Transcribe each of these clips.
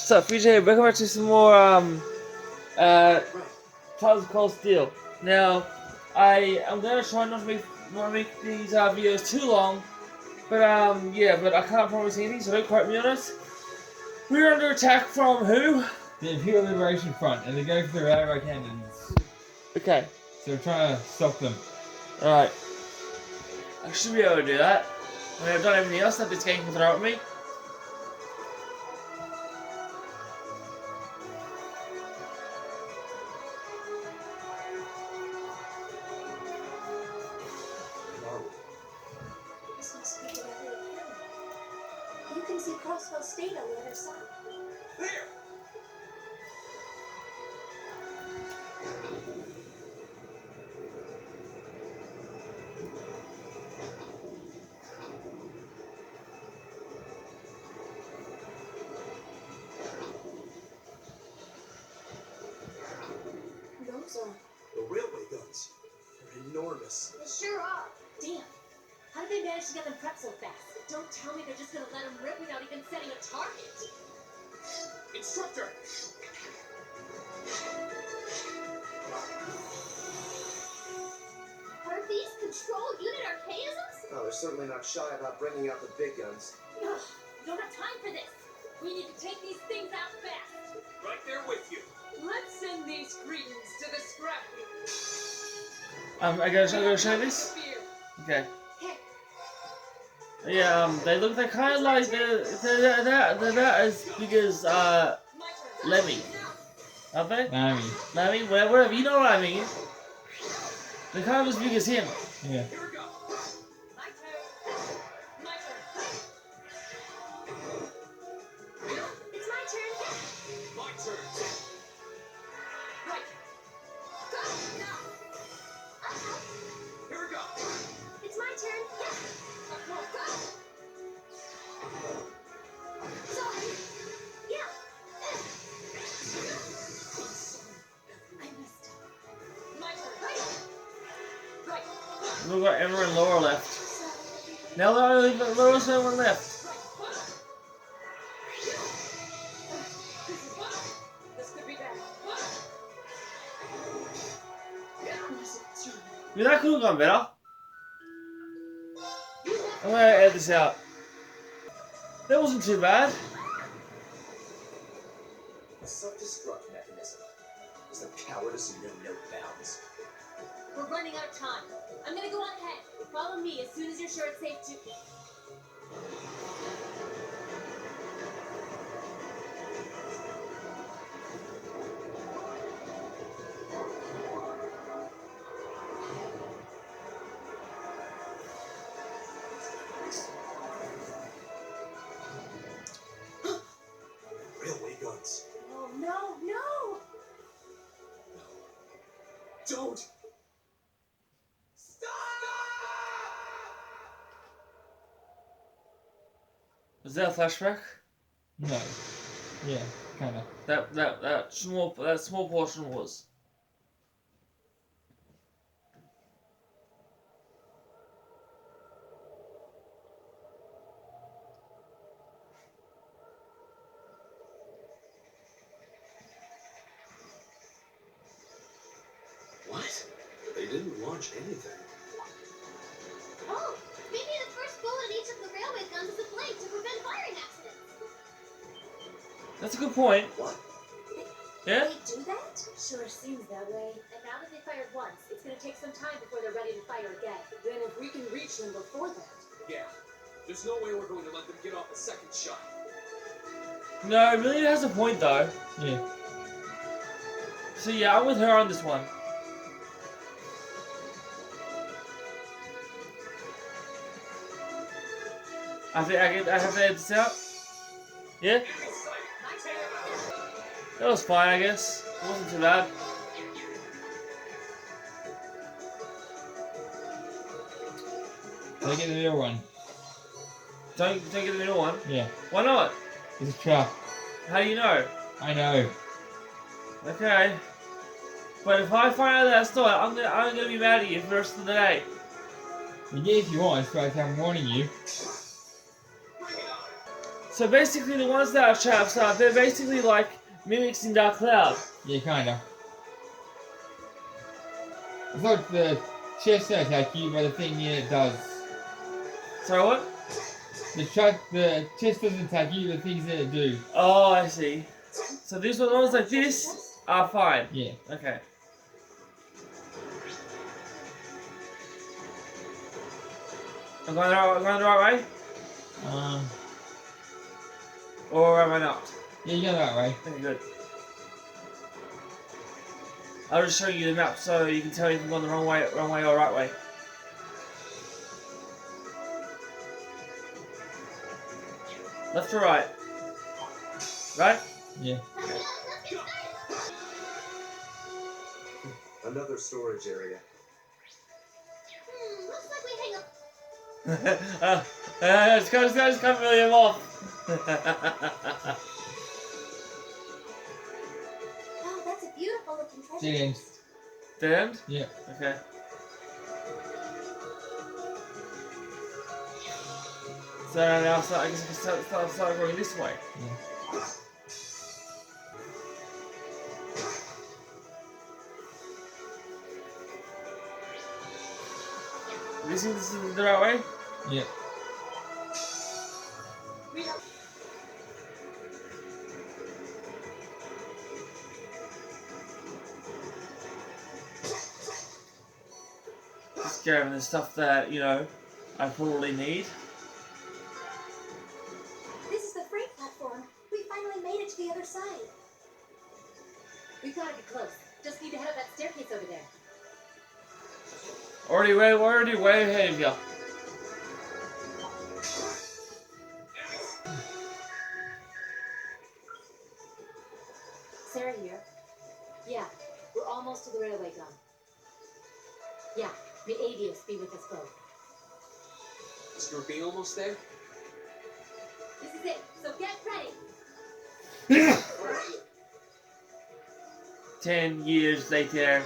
So, Future, welcome back to some more Trials of Cold Steel. Now, I am gonna try not to make these videos too long, but yeah, but I can't promise anything, so don't quote me on it. We're under attack from who? The Imperial Liberation Front, and they're going for their arrow cannons. Okay. So we're trying to stop them. Alright. I should be able to do that. I mean, I've done everything else that this game can throw at me. You can see Crossfell State on the other side. There! Those are... The railway guns. They're enormous. They sure are. Damn. How did they manage to get them prepped so fast? Don't tell me they're just gonna let them rip without even setting a target. Instructor! Are these control unit archaisms? Oh, they're certainly not shy about bringing out the big guns. Ugh, we don't have time for this. We need to take these things out fast. Right there with you. Let's send these cretins to the scrap heap. I gotta show this? Okay. Yeah, they're kind of like, they're as big as, Lemmy. Aren't they? Lemmy, whatever, you know what I mean. They're kind of as big as him. Yeah. Here we go. My turn. My turn. It's my turn. My turn. Right. Go now. Here we go. It's my turn. Go. Sorry. Yeah. I messed up. My turn. Right. We've got Emma and Laura left. Now Laura's the only one left. This could be bad. Yeah, that could have gone better. I'm gonna edit this out. That wasn't too bad. A self-destruct mechanism. Is the cowardice know no bounds? We're running out of time. I'm gonna go on ahead. Follow me as soon as you're sure it's safe to. Railway guns. Oh no, no! Don't! Stop! Was that a flashback? No. Yeah, kinda. That small portion was. What? They didn't launch anything. Oh, maybe the first bullet in each of the railway guns is a blade to prevent firing accidents. That's a good point. What? Yeah? They do that? Sure seems that way. And now that they fired once, it's gonna take some time before they're ready to fire again. Then if we can reach them before that. Yeah. There's no way we're going to let them get off a second shot. No, Amelia has a point though. Yeah. So yeah, I'm with her on this one. I have to edit this out. Yeah? That was fine, I guess. It wasn't too bad. They get the middle one. Don't get the middle one. Yeah. Why not? It's a trap. How do you know? I know. Okay. But if I find out that that's not, I'm gonna be mad at you for the rest of the day. Yeah, if you want, but I'm warning you. So basically, the ones that are traps are they're basically like mimics in Dark Cloud. Yeah, kinda. It's like the chest attack you, but the thing it does. Sorry, what? The chest doesn't attack you, the things that it do. Oh, I see. So these ones like this are fine. Yeah. Okay. I'm going the right way? Or am I not? Yeah, you go that way. Okay, good. I'll just show you the map so you can tell if I'm going the wrong way or right way. Left or right? Right? Yeah. Another storage area. Looks like we hang up. It's can't really him off. Oh, that's a beautiful looking treasure Dead end. chest. Dead end? Yeah. Okay. So now I guess I can start going this way. Yeah. Do you think this is the right way? Yeah. Just grabbing the stuff that, you know, I probably need. This is the freight platform. We finally made it to the other side. We've got to be close. Just need to head up that staircase over there. Already way ahead of you. Sarah here. Yeah, we're almost to the railway gun. Yeah, may Avius be with us both. Is your being almost there? This is it, so get ready. 10 years later.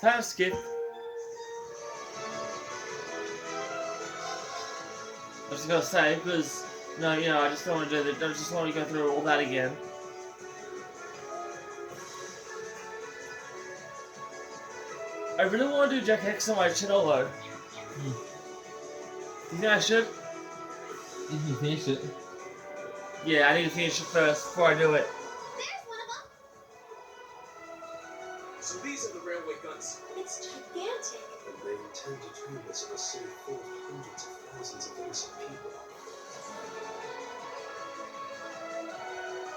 Time skip. I was just gonna say because no, you know, I just don't want to do that. I just want to go through all that again. I really want to do Jack X on my channel though. Do you think I should? If you finish it. Yeah, I need to finish it first before I do it. There's one of them. So these are the railway guns. It's gigantic. And they intend to turn this in a city full of hundreds of thousands of innocent people.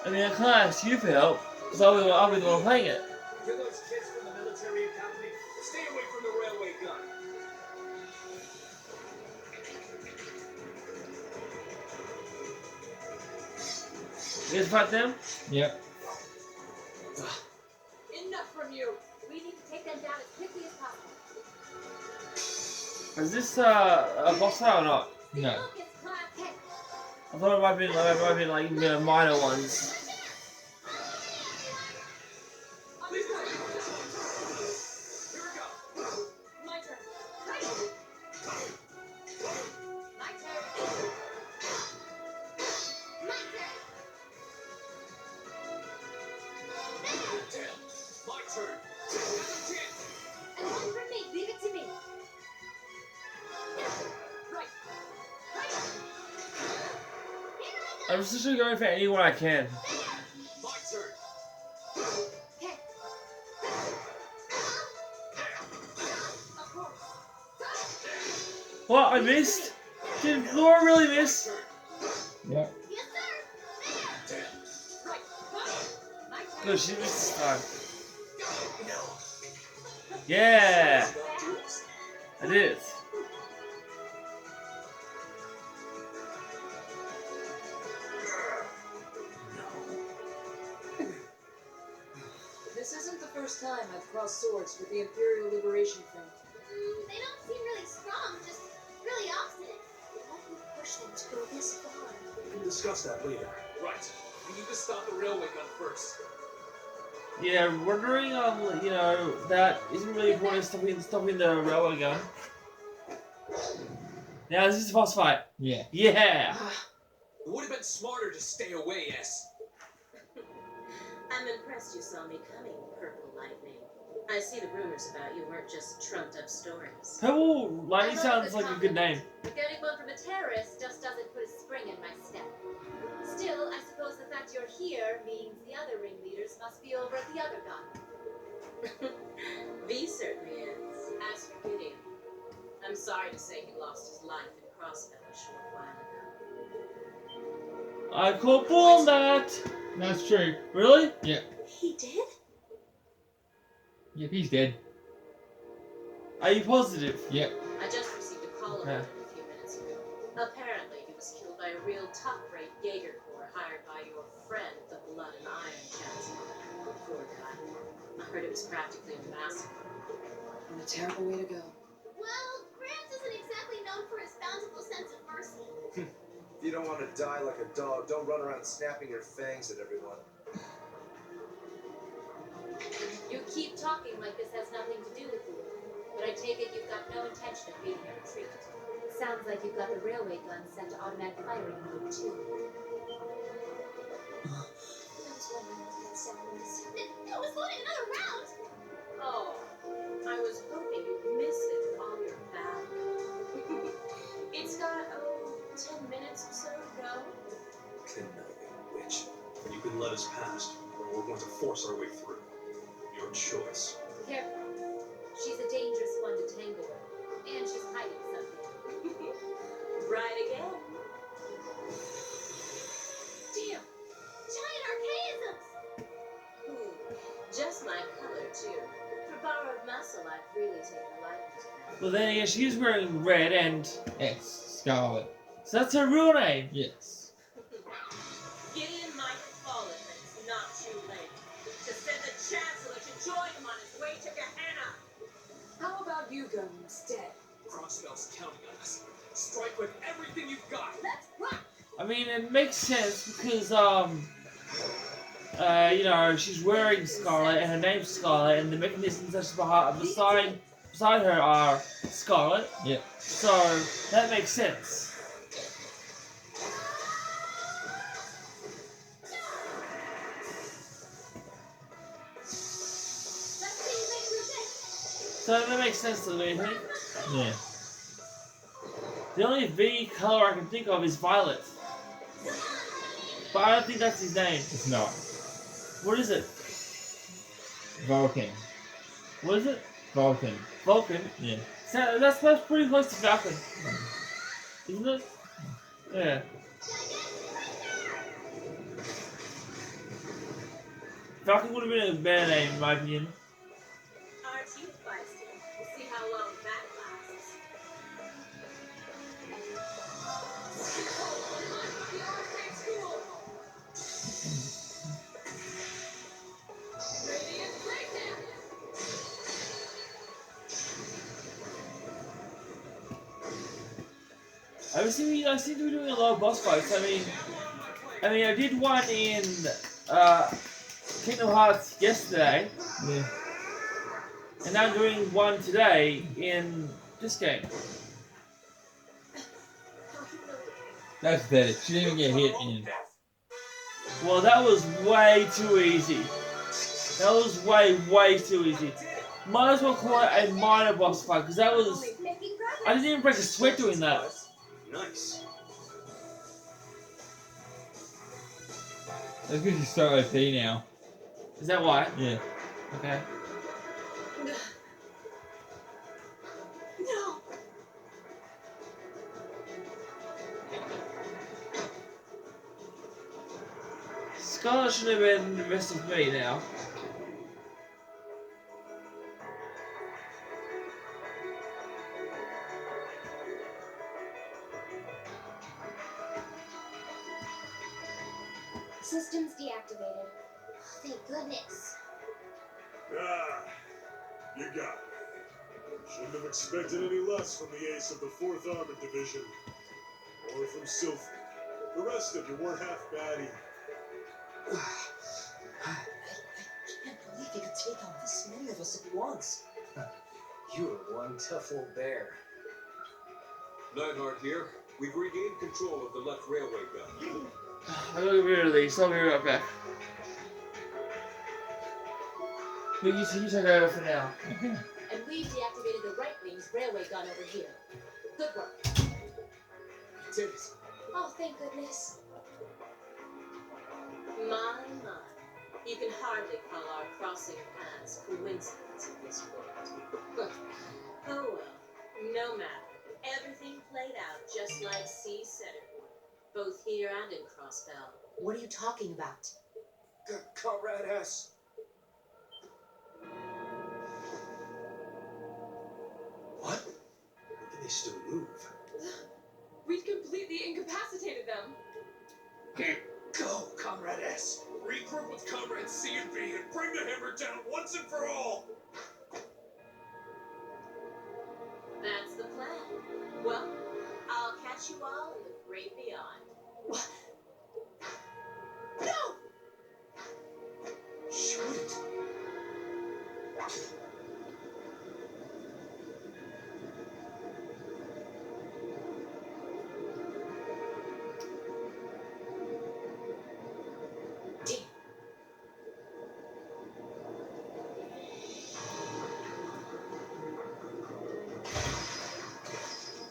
I mean, I can't ask you for help because I'll be the one playing it. To those kids from the military academy, stay away from the railway gun. You guys fight them? Yep. Enough from you. We need to take them down as quickly as possible. Is this a boss fight or not? No. Look, it's Class 10. I thought it might be like you know, minor ones. Please go. Here we go. My turn. My turn. My turn. Damn. My turn. Another chance. And one from me. Leave it to me. Right. Right. Here I I'm just literally going for anyone I can. My turn. Okay. Of course. What? I missed? Did Laura really miss? Yep. Yes, sir. Damn. Right. My turn. Good, she missed this time. No. Yeah! Stop duels. I did it. This isn't the first time I've crossed swords with the Imperial Liberation Front. They don't seem really strong, just really obstinate. What would push them to go this far? We can discuss that later. Right. We need to stop the railway gun first. Yeah, wondering, you know, that isn't really important stopping the railway gun. Now this is the boss fight. Yeah. Yeah. It would have been smarter to stay away, S. I'm impressed you saw me coming, Purple Lightning. I see the rumors about you weren't just trumped up stories. Purple Lightning I love sounds this like a good name. But getting one from a terrorist just doesn't put a spring in my step. Still, I suppose the fact you're here means the other ringleaders must be over at the other gun. V certainly is. As for Gideon, I'm sorry to say he lost his life in Crossbow a short while ago. I call bull on that. That's true. Really? He did? Yep, he's dead. Are you positive? Yep. I just received a call about him a few minutes ago. Apparently, he was killed by a real top-rate Jaeger Corps hired by your friend, the Blood and Iron Chancellor. Poor guy. I heard it was practically a massacre. What a terrible way to go. Well, Gramps isn't exactly known for his bountiful sense of mercy. If you don't want to die like a dog, don't run around snapping your fangs at everyone. You keep talking like this has nothing to do with you. But I take it you've got no intention of beating a retreat. Sounds like you've got the railway gun set to automatic firing mode, too. I was wondering what that sound was. It was loading another round! Oh, I was hoping you'd miss it while you're back. It's got, 10 minutes or so to go. Conniving witch. You can let us past, or we're going to force our way through. Your choice. Careful. She's a dangerous one to tangle with. And she's hiding something. Right again. Damn! Giant archaisms! Just my color, too. For borrowed muscle, I've really taken a liking to them. Well, then again, she's wearing red, and Yes, Scarlet. so that's her real name. Yes. Gideon might have fallen, but it's not too late. To send the Chancellor to join him on his way to Gehenna. How about you go instead? Crossbell's counting on us. Strike with everything you've got. Let's rock! I mean, it makes sense because, you know, she's wearing Scarlet and her name's Scarlet, and the mechanisms that's beside her are Scarlet. Yep. So that makes sense. So that makes sense to me, I think. Yeah. The only V color I can think of is violet. But I don't think that's his name. It's not. What is it? Vulcan. What is it? Vulcan. Vulcan? Yeah. So that's pretty close to Falcon. Isn't it? Yeah. Falcon would have been a better name in my opinion. Aren't you feisty? We'll see how long that lasts. I seem to be doing a lot of boss fights. I mean, I did one in Kingdom Hearts yesterday, Yeah. and now I'm doing one today in this game. That's pathetic. She didn't even get hit in. Well, that was way too easy. That was way too easy. Might as well call it a minor boss fight, because that was... Making progress. I didn't even break a sweat doing that. Nice. That's because she's so OP now. Is that why? Yeah. Okay. No! Scarlet should have been the best of me now. Systems deactivated. Thank goodness. Ah, you got me. Shouldn't have expected any less from the ace of the 4th Armored Division. Or from Sylphie. The rest of you weren't half bad either. I can't believe you could take on this many of us at once. You are one tough old bear. Neidhart here. We've regained control of the left railway gun. I'm gonna get rid of these, so I'll be right back. But you take over for now. And we've deactivated the right wing's railway gun over here. Good work. Did it. Oh, thank goodness. My. You can hardly call our crossing paths coincidence in this world. Oh well, no matter. Everything played out just like C said it would, both here and in Crossbell. What are you talking about? Comrade S. What? How can they still move? We've completely incapacitated them. Go, Comrade S. Regroup with Comrades C and B and bring the hammer down once and for all. That's the plan. Well, I'll catch you all in the great beyond. What? No! Shoot it.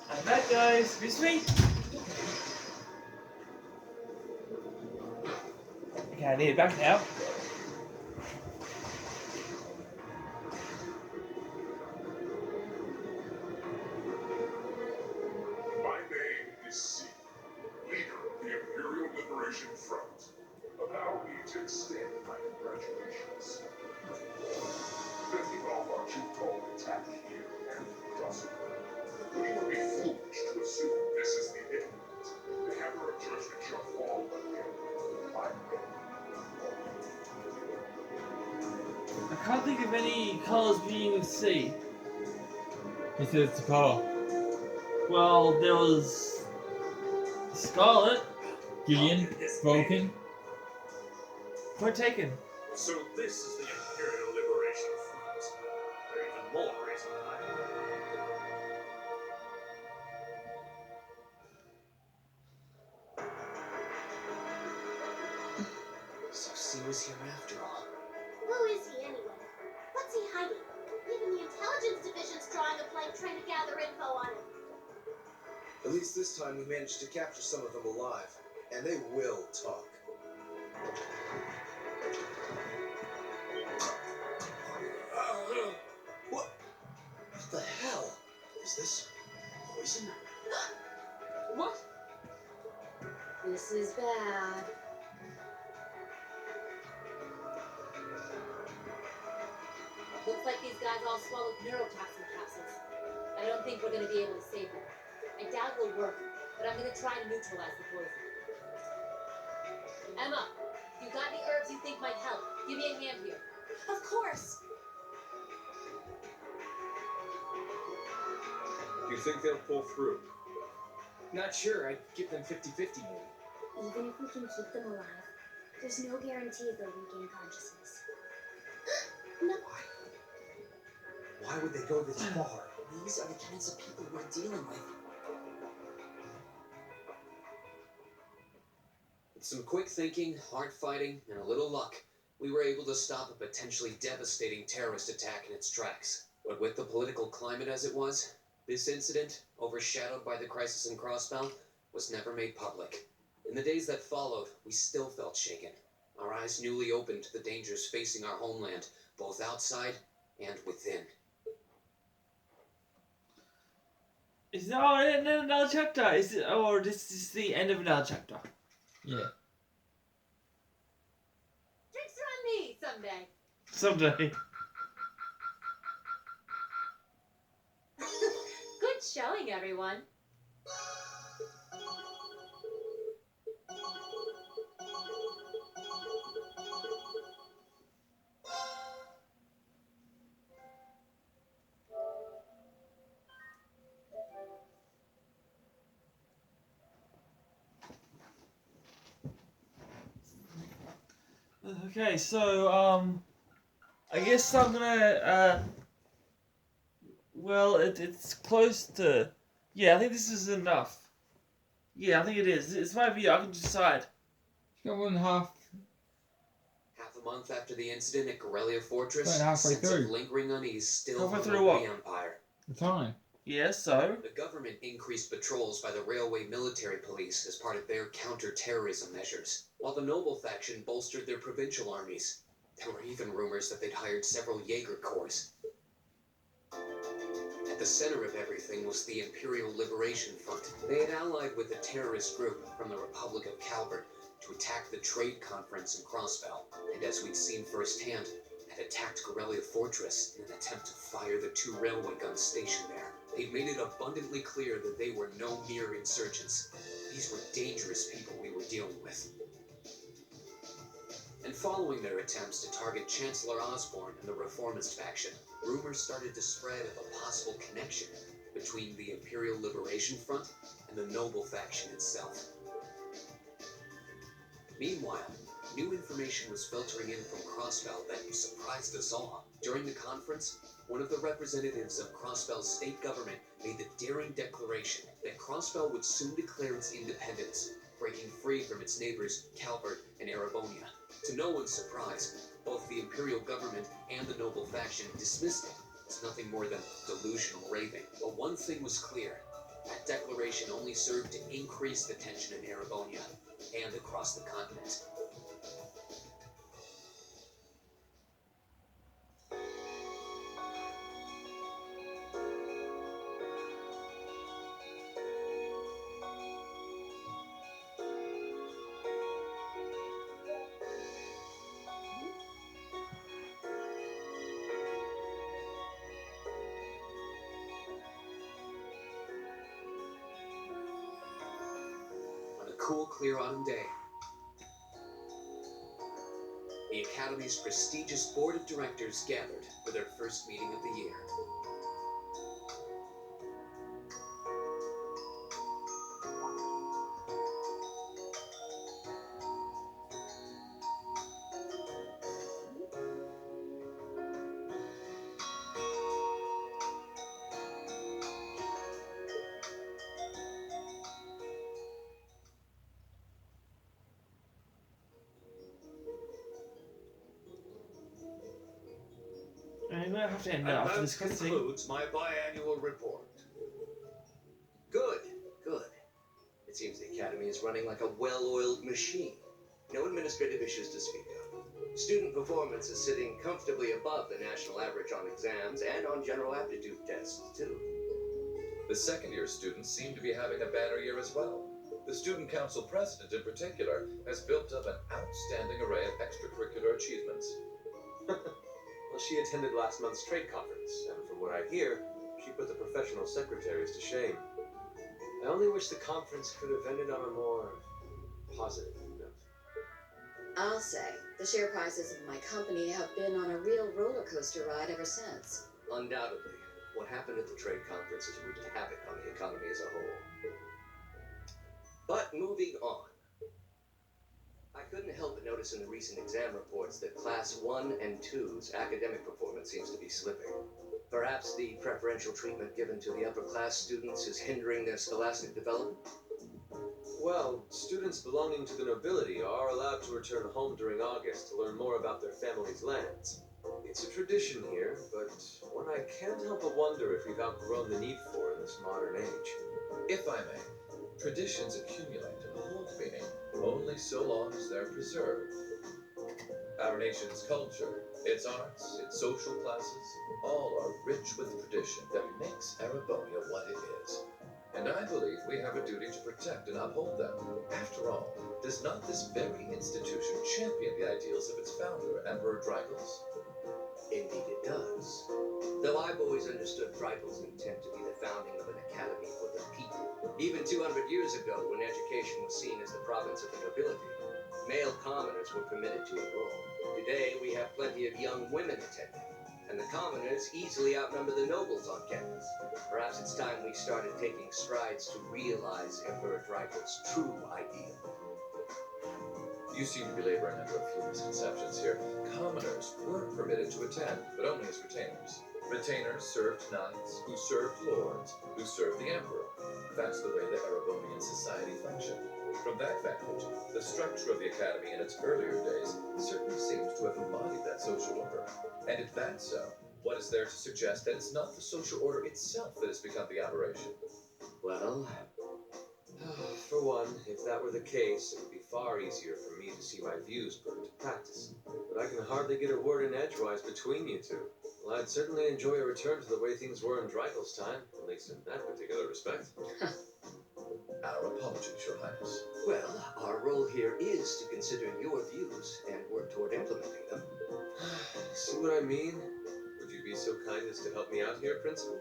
I'm back, guys. Miss me? Okay, I need it back now. My name is C, leader of the Imperial Liberation Front. Allow me to extend my congratulations. Fending off our two-tone attack here and Brussels. We would be foolish to assume this is the end. The hammer of judgment shall fall again. My men. I can't think of any colours being with C. He says it's a color. Well, there was Scarlet. Gideon, Vulcan. Point taken. So this is the Imperial Liberation Front. They're even more reason than I am. So C was here after all. Who is he anyway? What's he hiding? Even the intelligence division's drawing a blank trying to gather info on him. At least this time we managed to capture some of them alive. And they will talk. What? What the hell? Is this poison? What? This is bad. Looks like these guys all swallowed neurotoxin capsules. I don't think we're gonna be able to save them. I doubt it'll work, but I'm gonna try to neutralize the poison. Emma, you got any herbs you think might help? Give me a hand here. Of course. Do you think they'll pull through? Not sure. I'd give them 50-50 maybe. Even if we can keep them alive, there's no guarantee they'll regain consciousness. No. Why would they go this far? These are the kinds of people we're dealing with. With some quick thinking, hard fighting, and a little luck, we were able to stop a potentially devastating terrorist attack in its tracks. But with the political climate as it was, this incident, overshadowed by the crisis in Crossbell, was never made public. In the days that followed, we still felt shaken, our eyes newly opened to the dangers facing our homeland, both outside and within. Is there another chapter? Is it, or this is the end of another chapter? Yeah. Drinks are on me someday. Someday. Good showing, everyone. Okay, so I guess I'm gonna well, it's close to Yeah, I think this is enough. Yeah, I think it is. It's my view. I can decide. You got 1.5. Half a month after the incident at Corellia Fortress, About a halfway sense through. of lingering unease still Halfway hung through over what? the Empire. The time. Yeah, so? The government increased patrols by the railway military police as part of their counter-terrorism measures, while the noble faction bolstered their provincial armies. There were even rumors that they'd hired several Jaeger corps. At the center of everything was the Imperial Liberation Front. They had allied with a terrorist group from the Republic of Calvert to attack the trade conference in Crossbell, and as we'd seen firsthand, had attacked Corellia Fortress in an attempt to fire the 2 railway guns stationed there. They'd made it abundantly clear that they were no mere insurgents. These were dangerous people we were dealing with. And following their attempts to target Chancellor Osborne and the Reformist faction, rumors started to spread of a possible connection between the Imperial Liberation Front and the noble faction itself. Meanwhile, new information was filtering in from Crossbell that surprised us all. During the conference, one of the representatives of Crossbell's state government made the daring declaration that Crossbell would soon declare its independence, breaking free from its neighbors Calvert and Erebonia. To no one's surprise, both the Imperial government and the noble faction dismissed it as nothing more than delusional raving. But one thing was clear. That declaration only served to increase the tension in Erebonia and across the continent. On a cool, clear autumn day, the Academy's prestigious board of directors gathered for their first meeting of the year. I'm gonna have to end And now after that this cutscene. concludes my biannual report. Good, good. It seems the Academy is running like a well-oiled machine. No administrative issues to speak of. Student performance is sitting comfortably above the national average on exams and on general aptitude tests, too. The second-year students seem to be having a banner year as well. The Student Council President, in particular, has built up an outstanding array of extracurricular achievements. Well, she attended last month's trade conference, and from what I hear, she put the professional secretaries to shame. I only wish the conference could have ended on a more positive note. I'll say, the share prices of my company have been on a real roller coaster ride ever since. Undoubtedly, what happened at the trade conference has wreaked havoc on the economy as a whole. But moving on. I couldn't help but notice in the recent exam reports that Class 1 and 2's academic performance seems to be slipping. Perhaps the preferential treatment given to the upper class students is hindering their scholastic development? Well, students belonging to the nobility are allowed to return home during August to learn more about their family's lands. It's a tradition here, but one I can't help but wonder if we've outgrown the need for in this modern age. If I may, traditions accumulate and hold meaning only so long as they're preserved. Our nation's culture, its arts, its social classes, all are rich with tradition that makes Erebonia what it is. And I believe we have a duty to protect and uphold them. After all, does not this very institution champion the ideals of its founder, Emperor Drygles? Indeed it does. Though I've always understood Drygles' intent to be the founding of an academy for the people. Even 200 years ago, when education was seen as the province of the nobility, male commoners were permitted to enroll. Today, we have plenty of young women attending, and the commoners easily outnumber the nobles on campus. Perhaps it's time we started taking strides to realize Emperor Drygles' true ideal. You seem to be laboring under a few misconceptions here. Commoners were permitted to attend, but only as retainers. Retainers served knights, who served lords, who served the emperor. That's the way the Erebonian society functioned. From that vantage, the structure of the academy in its earlier days certainly seems to have embodied that social order. And if that's so, what is there to suggest that it's not the social order itself that has become the aberration? Well, for one, if that were the case, it would be far easier for me to see my views put into practice. But I can hardly get a word in edgewise between you two. Well, I'd certainly enjoy a return to the way things were in Dreikel's time, at least in that particular respect. Our apologies, Your Highness. Well, our role here is to consider your views and work toward implementing them. See what I mean? Would you be so kind as to help me out here, Principal?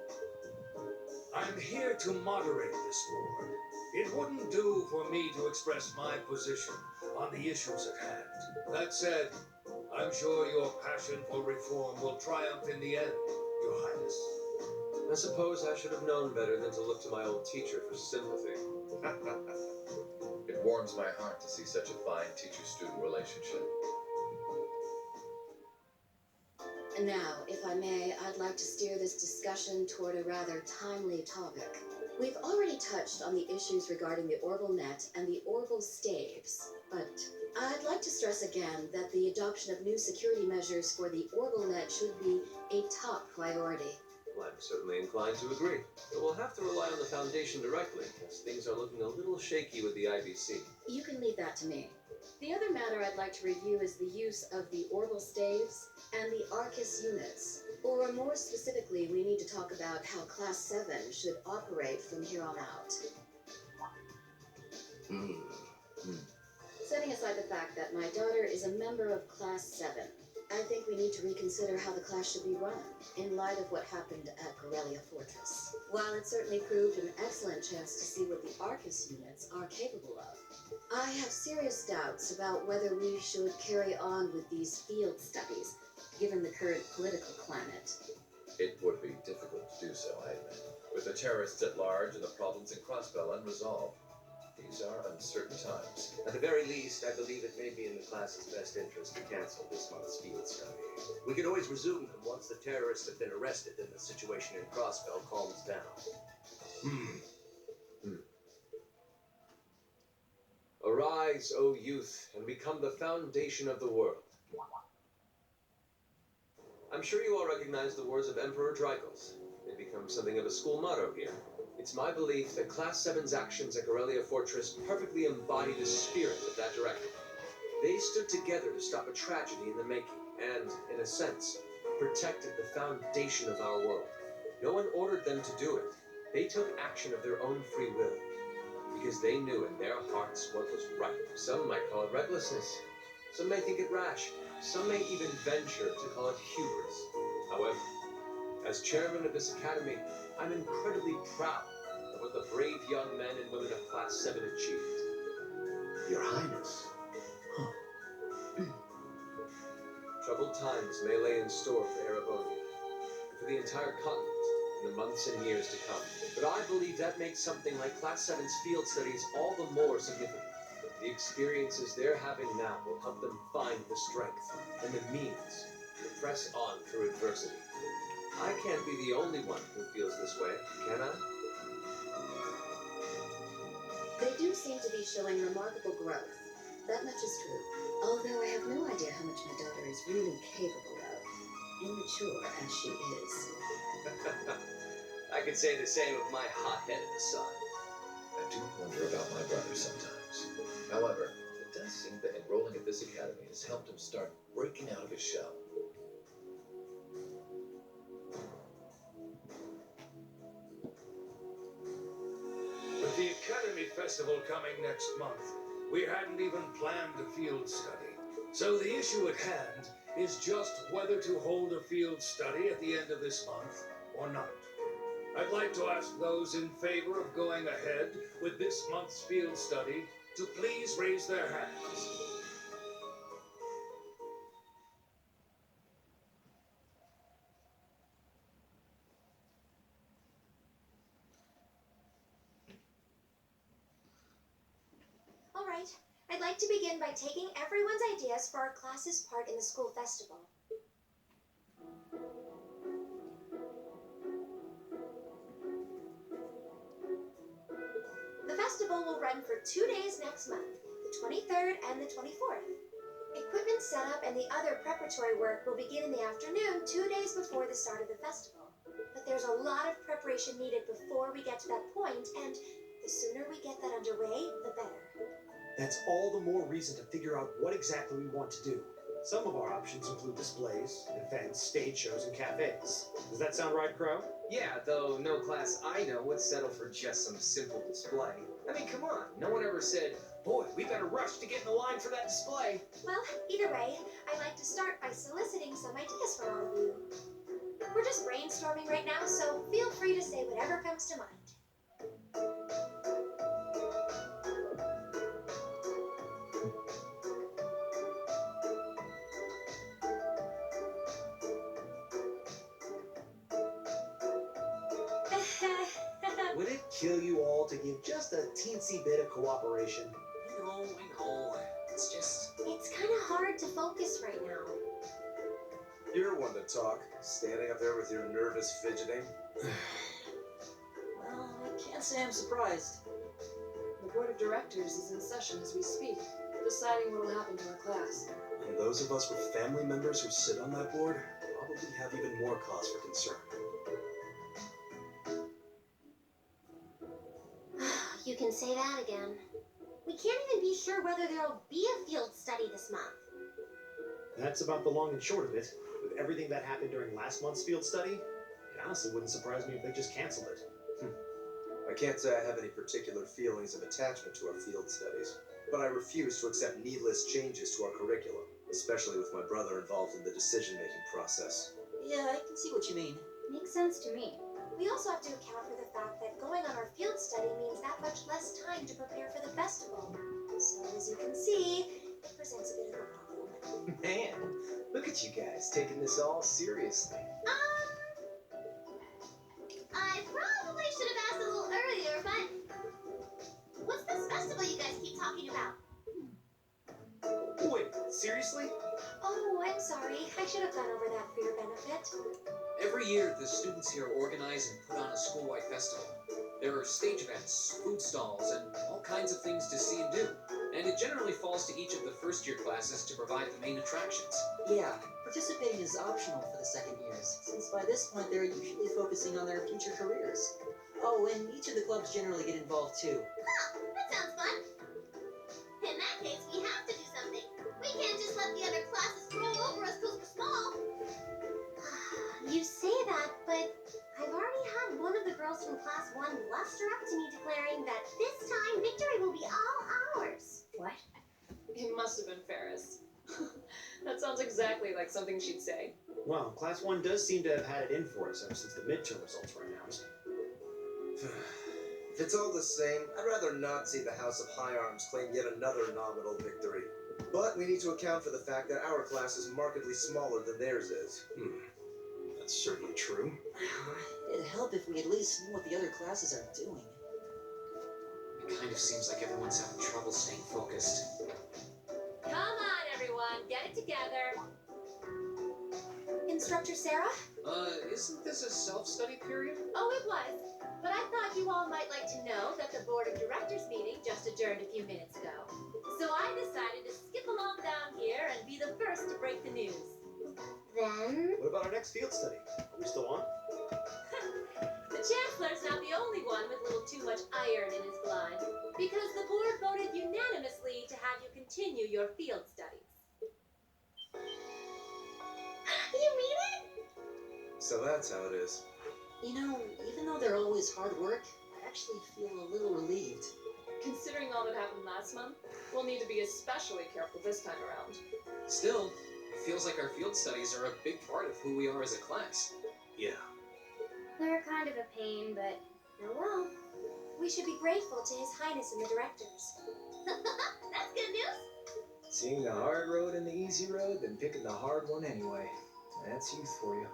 I'm here to moderate this war. It wouldn't do for me to express my position on the issues at hand. That said, I'm sure your passion for reform will triumph in the end, Your Highness. I suppose I should have known better than to look to my old teacher for sympathy. It warms my heart to see such a fine teacher-student relationship. And now, if I may, I'd like to steer this discussion toward a rather timely topic. We've already touched on the issues regarding the Orbital Net and the Orbital Staves, but I'd like to stress again that the adoption of new security measures for the Orbital Net should be a top priority. Well, I'm certainly inclined to agree. But we'll have to rely on the Foundation directly, as things are looking a little shaky with the IBC. You can leave that to me. The other matter I'd like to review is the use of the Orbital Staves and the Arcus units. Or more specifically, we need to talk about how Class 7 should operate from here on out. Setting aside the fact that my daughter is a member of Class 7, I think we need to reconsider how the class should be run, in light of what happened at Corellia Fortress. While it certainly proved an excellent chance to see what the Arcus units are capable of, I have serious doubts about whether we should carry on with these field studies, given the current political climate. It would be difficult to do so, I admit. With the terrorists at large and the problems in Crossbell unresolved, these are uncertain times. At the very least, I believe it may be in the class's best interest to cancel this month's field study. We can always resume them once the terrorists have been arrested and the situation in Crossbell calms down. Arise, O youth, and become the foundation of the world. I'm sure you all recognize the words of Emperor Dreikel. They become something of a school motto here. It's my belief that Class 7's actions at Corellia Fortress perfectly embody the spirit of that directive. They stood together to stop a tragedy in the making, and, in a sense, protected the foundation of our world. No one ordered them to do it. They took action of their own free will, because they knew in their hearts what was right. Some might call it recklessness. Some may think it rash. Some may even venture to call it hubris. However, as chairman of this academy, I'm incredibly proud of what the brave young men and women of Class 7 achieved. Your Highness. Troubled times may lay in store for Erebonia, and for the entire continent in the months and years to come. But I believe that makes something like Class 7's field studies all the more significant. The experiences they're having now will help them find the strength and the means to press on through adversity. I can't be the only one who feels this way, can I? They do seem to be showing remarkable growth. That much is true. Although I have no idea how much my daughter is really capable of, immature as she is. I could say the same of my hot-headed son. I do wonder about my brother sometimes. However, it does seem that enrolling at this academy has helped him start breaking out of his shell. With the Academy Festival coming next month, we hadn't even planned a field study. So the issue at hand is just whether to hold a field study at the end of this month or not. I'd like to ask those in favor of going ahead with this month's field study to please raise their hands. All right, I'd like to begin by taking everyone's ideas for our class's part in the school festival. festival will run for 2 days next month, the 23rd and the 24th. Equipment setup and the other preparatory work will begin in the afternoon 2 days before the start of the festival. But there's a lot of preparation needed before we get to that point, and the sooner we get that underway, the better. That's all the more reason to figure out what exactly we want to do. Some of our options include displays, events, stage shows, and cafes. Does that sound right, Crow? Yeah, though no class I know would settle for just some simple display. I mean, come on, no one ever said, boy, we better rush to get in the line for that display. Well, either way, I'd like to start by soliciting some ideas from all of you. We're just brainstorming right now, so feel free to say whatever comes to mind. Would it kill you all to give just a teensy bit of cooperation? I know. It's just... It's kind of hard to focus right now. You're one to talk, standing up there with your nervous fidgeting. Well, I can't say I'm surprised. The board of directors is in session as we speak, deciding what will happen to our class. And those of us with family members who sit on that board probably have even more cause for concern. You can say that again. We can't even be sure whether there'll be a field study this month. That's about the long and short of it. With everything that happened during last month's field study, it honestly wouldn't surprise me if they just canceled it. I can't say I have any particular feelings of attachment to our field studies, but I refuse to accept needless changes to our curriculum, especially with my brother involved in the decision-making process. Yeah, I can see what you mean. Makes sense to me. We also have to account for the fact that going on our field study means that much less time to prepare for the festival. So as you can see, it presents a bit of a problem. Man, look at you guys taking this all seriously. I probably should have asked a little earlier, but what's this festival you guys keep talking about? Wait, seriously? Oh, I'm sorry. I should have gone over that for your benefit. Every year, the students here organize and put on a school-wide festival. There are stage events, food stalls, and all kinds of things to see and do. And it generally falls to each of the first-year classes to provide the main attractions. Yeah, participating is optional for the second years, since by this point they're usually focusing on their future careers. Oh, and each of the clubs generally get involved too. Huh, that sounds fun. In that case, we have to do something. We can't just let the other classes roll over us because we're small. You say that, but I've already had one of the girls from class 1 bluster up to me declaring that this time victory will be all ours. What? It must have been Ferris. That sounds exactly like something she'd say. Well, Class 1 does seem to have had it in for us ever since the midterm results were announced. If it's all the same, I'd rather not see the House of High Arms claim yet another nominal victory. But we need to account for the fact that our class is markedly smaller than theirs is. That's certainly true. It'd help if we at least knew what the other classes are doing. It kind of seems like everyone's having trouble staying focused. Come on, everyone, get it together. Instructor Sarah? Isn't this a self-study period? Oh, it was. But I thought you all might like to know that the board of directors meeting just adjourned a few minutes ago. So I decided to skip along down here and be the first to break the news. Then? What about our next field study? Are we still on? The Chancellor's not the only one with a little too much iron in his blood, because the board voted unanimously to have you continue your field studies. You mean it? So that's how it is. You know, even though they're always hard work, I actually feel a little relieved. Considering all that happened last month, we'll need to be especially careful this time around. Still, it feels like our field studies are a big part of who we are as a class. Yeah. They're kind of a pain, but oh well. We should be grateful to His Highness and the directors. That's good news. Seeing the hard road and the easy road, then picking the hard one anyway. That's youth for you.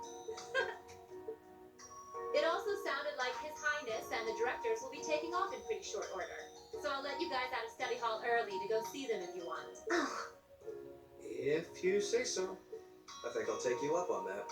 It also sounded like His Highness and the directors will be taking off in pretty short order. So I'll let you guys out of study hall early to go see them if you want. Oh. If you say so. I think I'll take you up on that.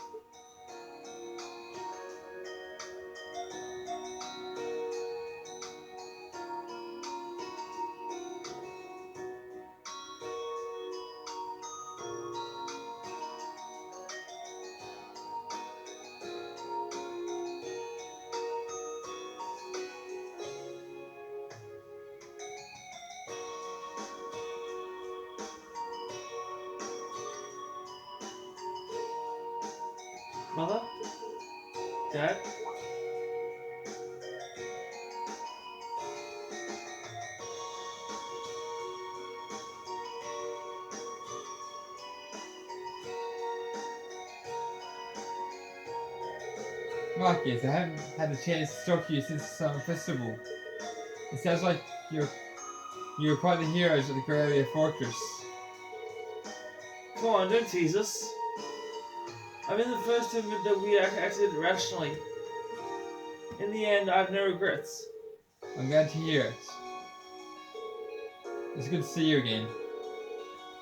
Mother? Dad? Marcus, I haven't had a chance to talk to you since the summer festival. It sounds like you're quite the heroes of the Corellia Fortress. Come on, don't tease us. I've been the first to admit that we acted irrationally. In the end, I have no regrets. I'm glad to hear it. It's good to see you again.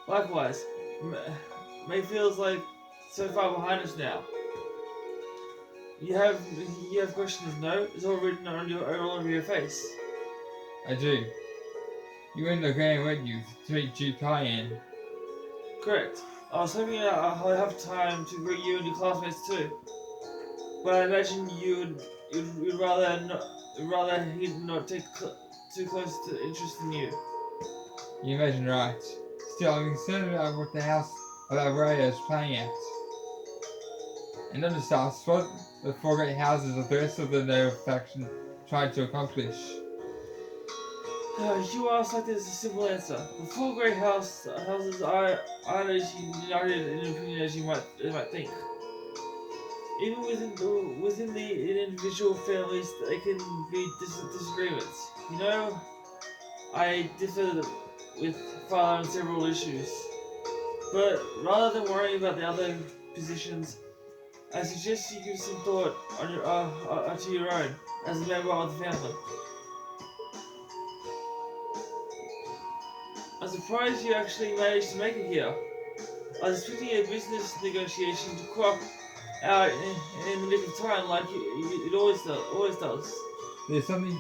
Likewise, May feels like so far behind us now. You have questions, no? It's all written on all over your face. I do. You were in the Grand, weren't you, to meet Duke Cayenne? Correct. I was hoping I'll have time to greet you and your classmates too. But I imagine you'd rather he'd not take too close to interest in you. You imagine right. Still, I'm concerned about what the house of Aurora is playing at. And not just us, what the four great houses of the rest of the Nova faction tried to accomplish. You ask like there's a simple answer. The four great houses are not as united in opinion as you might think. Even within the individual families, there can be disagreements. You know, I differ with Father on several issues. But rather than worrying about the other positions, I suggest you give some thought to your own as a member of the family. I'm surprised you actually managed to make it here. I was expecting a business negotiation to crop out in the nick of time like it always does. There's something...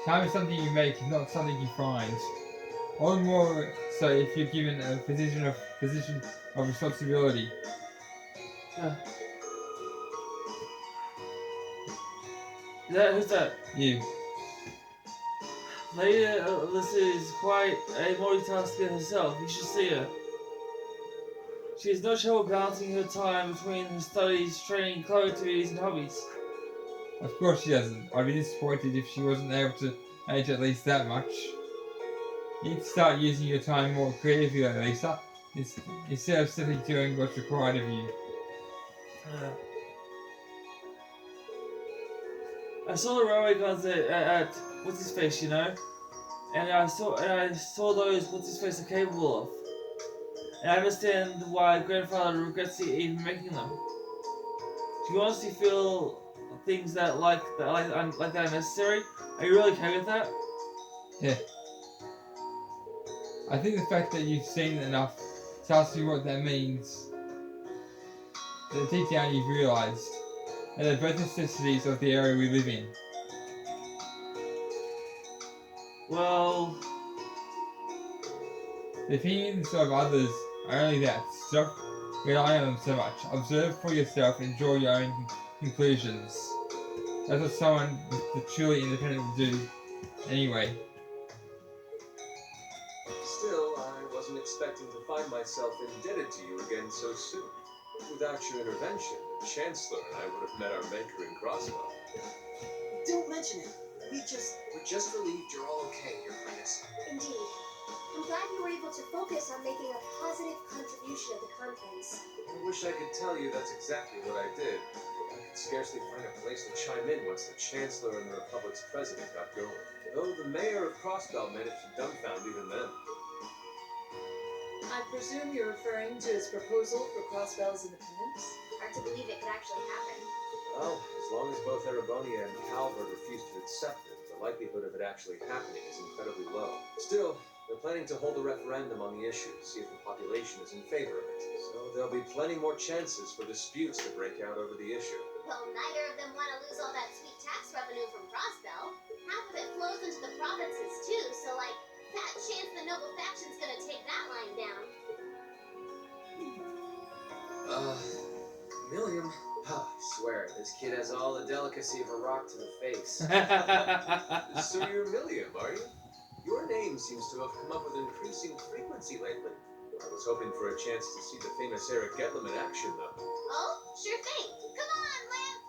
Time is something you make, not something you find. All the more so if you're given a position of responsibility. Who's that? You. Lady Alyssa is quite a multitasker herself. You should see her. She has no trouble balancing her time between her studies, training, co-activities, and hobbies. Of course she doesn't. I'd be disappointed if she wasn't able to manage at least that much. You need to start using your time more creatively, Lisa, instead of simply doing what's required of you. I saw the railway guns at what's his face, you know, and I saw those what's his face are capable of, and I understand why grandfather regrets even making them. Do you honestly feel things that like that are necessary? Are you really okay with that? Yeah. I think the fact that you've seen it enough tells you what that means. That deep down you've realised that they're both necessities of the area we live in. Well, the opinions of others are only that. Stop relying on them so much. Observe for yourself and draw your own conclusions. That's what someone with the truly independent would do anyway. Still, I wasn't expecting to find myself indebted to you again so soon. Without your intervention, the Chancellor and I would have met our maker in Crossbow. Don't mention it. We're just relieved you're all okay, Your Highness. Indeed. I'm glad you were able to focus on making a positive contribution at the conference. I wish I could tell you that's exactly what I did. I could scarcely find a place to chime in once the Chancellor and the Republic's President got going. Though the Mayor of Crossbell managed to dumbfound even them. I presume you're referring to his proposal for Crossbell's independence? Hard to believe it could actually happen. Well, as long as both Erebonia and Calvert refuse to accept it, the likelihood of it actually happening is incredibly low. Still, they're planning to hold a referendum on the issue to see if the population is in favor of it. So there'll be plenty more chances for disputes to break out over the issue. Well, neither of them want to lose all that sweet tax revenue from Crossbell. Half of it flows into the provinces too, so fat chance the noble faction's gonna take that line down. Milliam. I swear, this kid has all the delicacy of a rock to the face. So you're Milliam, are you? Your name seems to have come up with increasing frequency lately. I was hoping for a chance to see the famous Eric Gedlam in action, though. Oh, Sure thing. Come on, Lamp.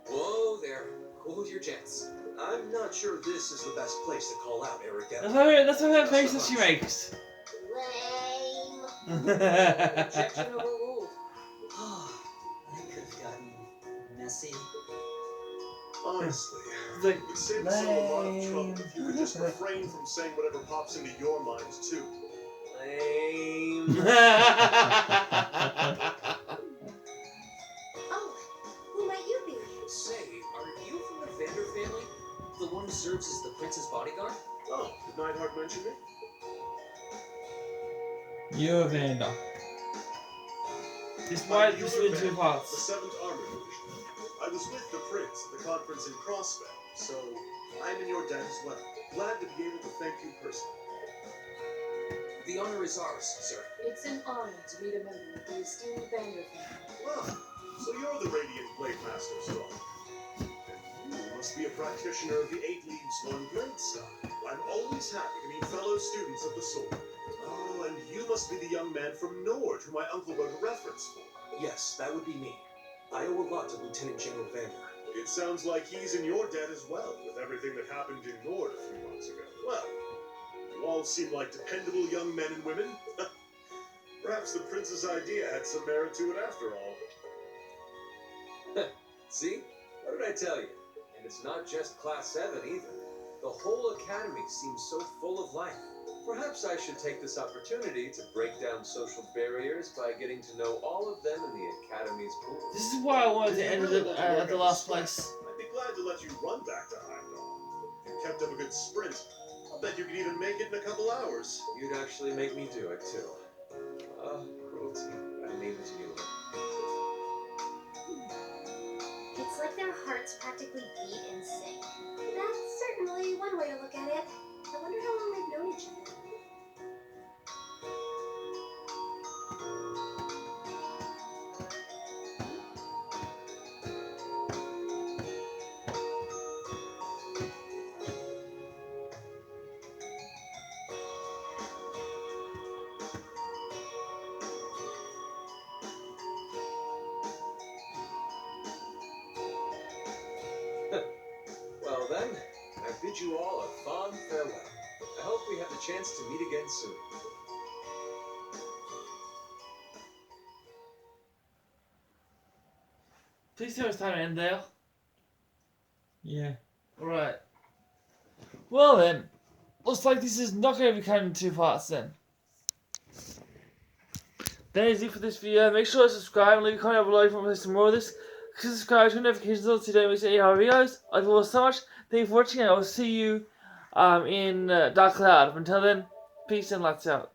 Whoa there. Hold your jets. I'm not sure this is the best place to call out Aragami. That's her face that she makes. Lame. Objection overruled. That could have gotten messy. Honestly, It's like, it would save us all a lot of trouble if you could just refrain from saying whatever pops into your minds too. Lame. Oh, who might you be? Say, are you from the Vander family? The one who serves as the prince's bodyguard? Oh, did Neidhart mention me? You're Vander. Despite I'm this Ewan in two Van, parts. the 7th Armored Division. I was with the Prince at the conference in Crossbell, so I'm in your debt as well. Glad to be able to thank you personally. The honor is ours, sir. It's an honor to meet a member of the esteemed Vander family. Ah, so you're the Radiant Blade Master Storm. And you must be a practitioner of the 8 Leaves, 1 Blade style. I'm always happy to meet fellow students of the sword. Oh, and you must be the young man from Nord who my uncle wrote a reference for. Yes, that would be me. I owe a lot to Lieutenant General Vander. It sounds like he's in your debt as well, with everything that happened in Nord a few months ago. Well, you all seem like dependable young men and women. Perhaps the Prince's idea had some merit to it after all. See? What did I tell you? And it's not just Class 7 either. The whole academy seems so full of life. Perhaps I should take this opportunity to break down social barriers by getting to know all of them in the academy's pool. This is why I wanted to end it at the last place. I'd be glad to let you run back to Heimdall. If you kept up a good sprint, I'll bet you could even make it in a couple hours. You'd actually make me do it, too. Cruelty. My name is Mueller. It's like their hearts practically beat in sync. That's certainly one way to look at it. I wonder how long they've known each other. Well then, I bid you all a fond farewell. I hope we have the chance to meet again soon. Please tell us time to end there. Yeah. Alright. Well then, looks like this is not going to be cut in 2 parts then. That is it for this video. Make sure to subscribe and leave a comment down below if you want to see some more of this. Subscribe to notifications on so you don't miss any of our videos. I love you all so much. Thank you for watching and I will see you in Dark Cloud. Until then, peace and lights out.